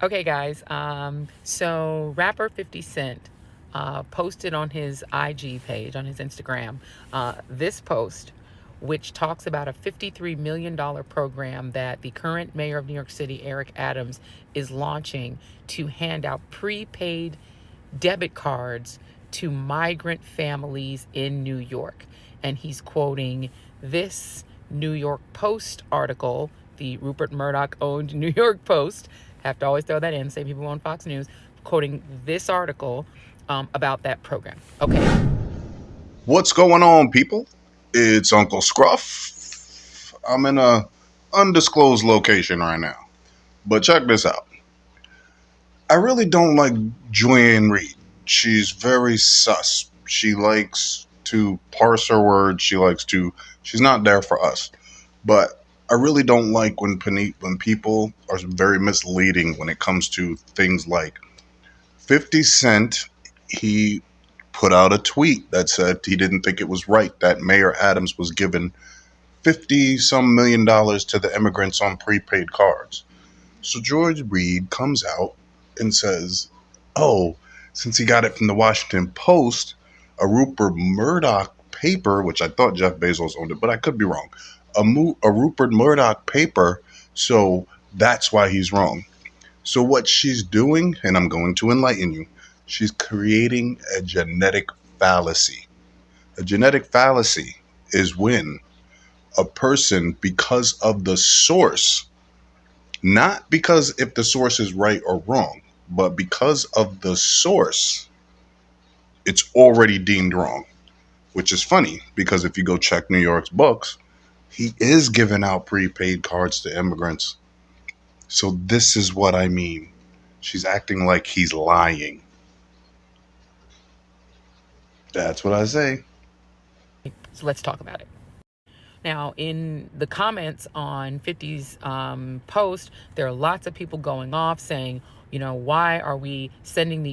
Okay, guys. So rapper 50 Cent posted on his IG page, on his Instagram, this post, which talks about a $53 million program that the current mayor of New York City, Eric Adams, is launching to hand out prepaid debit cards to migrant families in New York. And he's quoting this New York Post article, the Rupert Murdoch owned New York Post. Have to always throw that in, same people on Fox News, quoting this article about that program. Okay. What's going on, people? It's Uncle Scruff. I'm in a undisclosed location right now. But check this out. I really don't like Joanne Reed. She's very sus. She likes to parse her words. She's not there for us. But I really don't like when people are very misleading when it comes to things like 50 Cent. He put out a tweet that said he didn't think it was right that Mayor Adams was giving 50 some $1 million to the immigrants on prepaid cards. So George Reed comes out and says, oh, since he got it from the Washington Post, a Rupert Murdoch paper, which I thought Jeff Bezos owned it, but I could be wrong, a Rupert Murdoch paper, so that's why he's wrong. So what she's doing, and I'm going to enlighten you, she's creating a genetic fallacy. A genetic fallacy is when a person, because of the source, not because if the source is right or wrong, but because of the source, it's already deemed wrong. Which is funny because if you go check New York's books, he is giving out prepaid cards to immigrants. So this is what I mean. She's acting like he's lying. That's what I say. So let's talk about it. Now, in the comments on 50's post, there are lots of people going off saying, why are we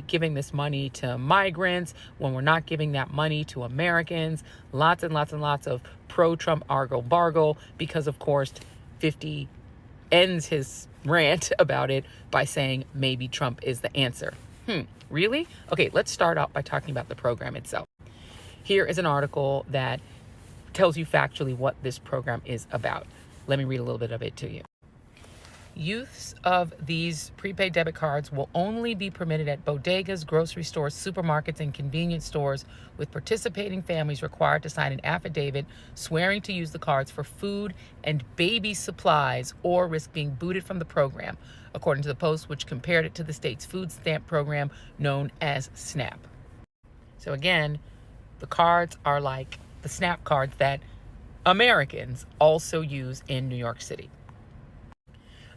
giving this money to migrants when we're not giving that money to Americans? Lots and lots and lots of pro-Trump argle bargle because, of course, 50 ends his rant about it by saying maybe Trump is the answer. Really? Okay, let's start out by talking about the program itself. Here is an article that tells you factually what this program is about. Let me read a little bit of it to you. Use of these prepaid debit cards will only be permitted at bodegas, grocery stores, supermarkets, and convenience stores, with participating families required to sign an affidavit swearing to use the cards for food and baby supplies or risk being booted from the program, according to the Post, which compared it to the state's food stamp program known as SNAP. So again, the cards are like the SNAP cards that Americans also use in New York City.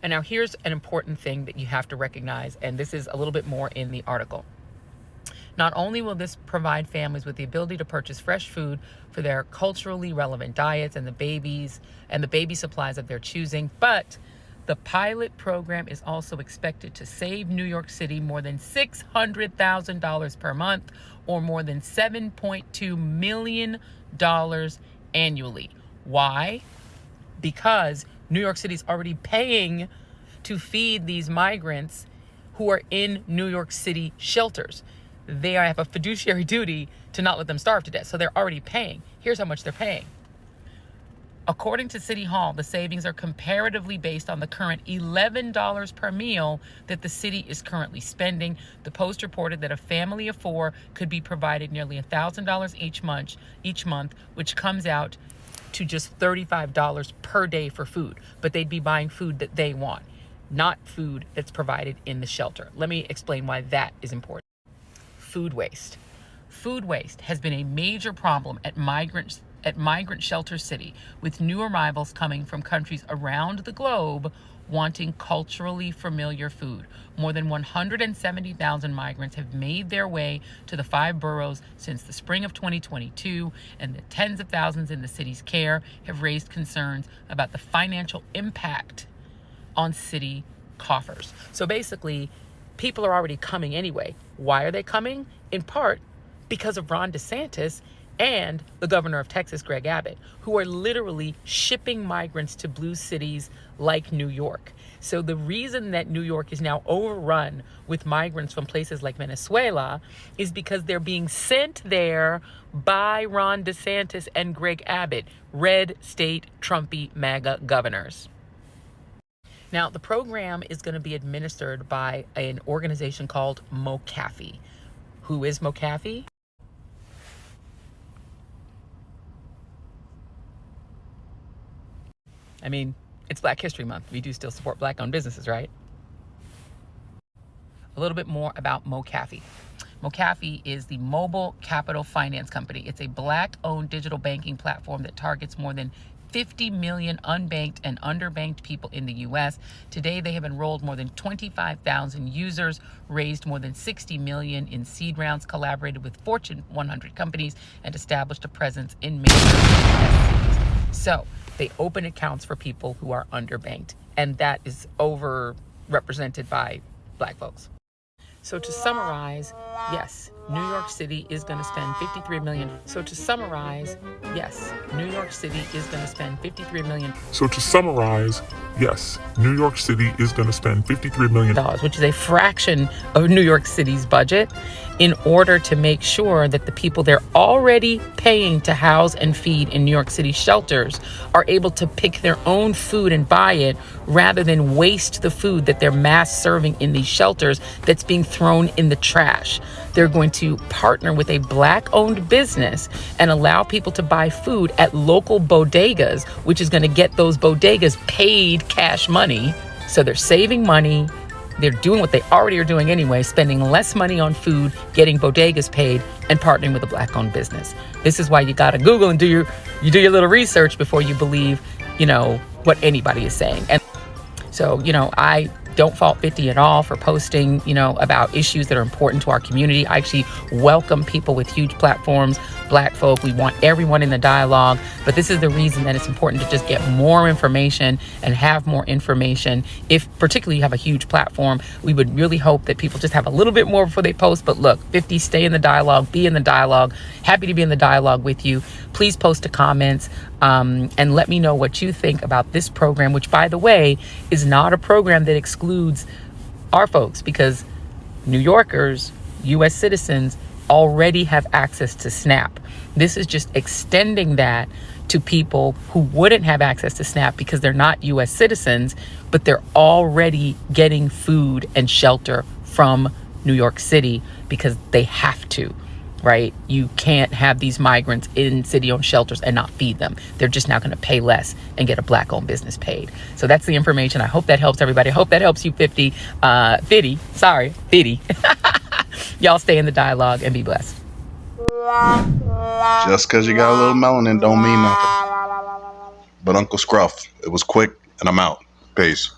And now here's an important thing that you have to recognize, and this is a little bit more in the article. Not only will this provide families with the ability to purchase fresh food for their culturally relevant diets and the baby supplies of their choosing, but the pilot program is also expected to save New York City more than $600,000 per month, or more than $7.2 million annually. Why? Because New York City is already paying to feed these migrants who are in New York City shelters. They have a fiduciary duty to not let them starve to death. So they're already paying. Here's how much they're paying. According to City Hall, the savings are comparatively based on the current $11 per meal that the city is currently spending. The Post reported that a family of four could be provided nearly $1,000 each month, which comes out to just $35 per day for food. But they'd be buying food that they want, not food that's provided in the shelter. Let me explain why that is important. Food waste. Food waste has been a major problem at migrant shelter city, with new arrivals coming from countries around the globe wanting culturally familiar food. More than 170,000 migrants have made their way to the 5 boroughs since the spring of 2022, and the tens of thousands in the city's care have raised concerns about the financial impact on city coffers. So basically, people are already coming anyway. Why are they coming? In part because of Ron DeSantis and the governor of Texas, Greg Abbott, who are literally shipping migrants to blue cities like New York. So the reason that New York is now overrun with migrants from places like Venezuela is because they're being sent there by Ron DeSantis and Greg Abbott, red state Trumpy MAGA governors. Now, the program is going to be administered by an organization called MoCaFi. Who is MoCaFi? I mean, it's Black History Month. We do still support Black-owned businesses, right? A little bit more about MoCaFi. MoCaFi is the Mobile Capital Finance Company. It's a Black-owned digital banking platform that targets more than 50 million unbanked and underbanked people in the U.S. Today, they have enrolled more than 25,000 users, raised more than 60 million in seed rounds, collaborated with Fortune 100 companies, and established a presence in major U.S. cities. So they open accounts for people who are underbanked, and that is overrepresented by Black folks. So to summarize, yes, New York City is going to spend $53 million. So to summarize, yes, New York City is going to spend $53 million. So to summarize, yes, New York City is going to spend $53 million, Which is a fraction of New York City's budget, in order to make sure that the people they're already paying to house and feed in New York City shelters are able to pick their own food and buy it, rather than waste the food that they're mass serving in these shelters that's being thrown in the trash. They're going to partner with a Black-owned business and allow people to buy food at local bodegas, which is going to get those bodegas paid cash money. So they're saving money. They're doing what they already are doing anyway, spending less money on food, getting bodegas paid, and partnering with a Black-owned business. This is why you got to Google and do your little research before you believe, what anybody is saying. And so, I don't fault 50 at all for posting, about issues that are important to our community. I actually welcome people with huge platforms, Black folk. We want everyone in the dialogue, but this is the reason that it's important to just get more information and have more information. If particularly you have a huge platform, we would really hope that people just have a little bit more before they post. But look, 50, stay in the dialogue, be in the dialogue. Happy to be in the dialogue with you. Please post the comments and let me know what you think about this program, which, by the way, is not a program that excludes our folks, because New Yorkers, U.S. citizens, already have access to SNAP. This is just extending that to people who wouldn't have access to SNAP because they're not U.S. citizens, but they're already getting food and shelter from New York City because they have to. Right? You can't have these migrants in city-owned shelters and not feed them. They're just now going to pay less and get a Black-owned business paid. So that's the information. I hope that helps everybody. I hope that helps you, 50. Y'all stay in the dialogue and be blessed. Just because you got a little melanin don't mean nothing. But Uncle Scruff, it was quick, and I'm out. Peace.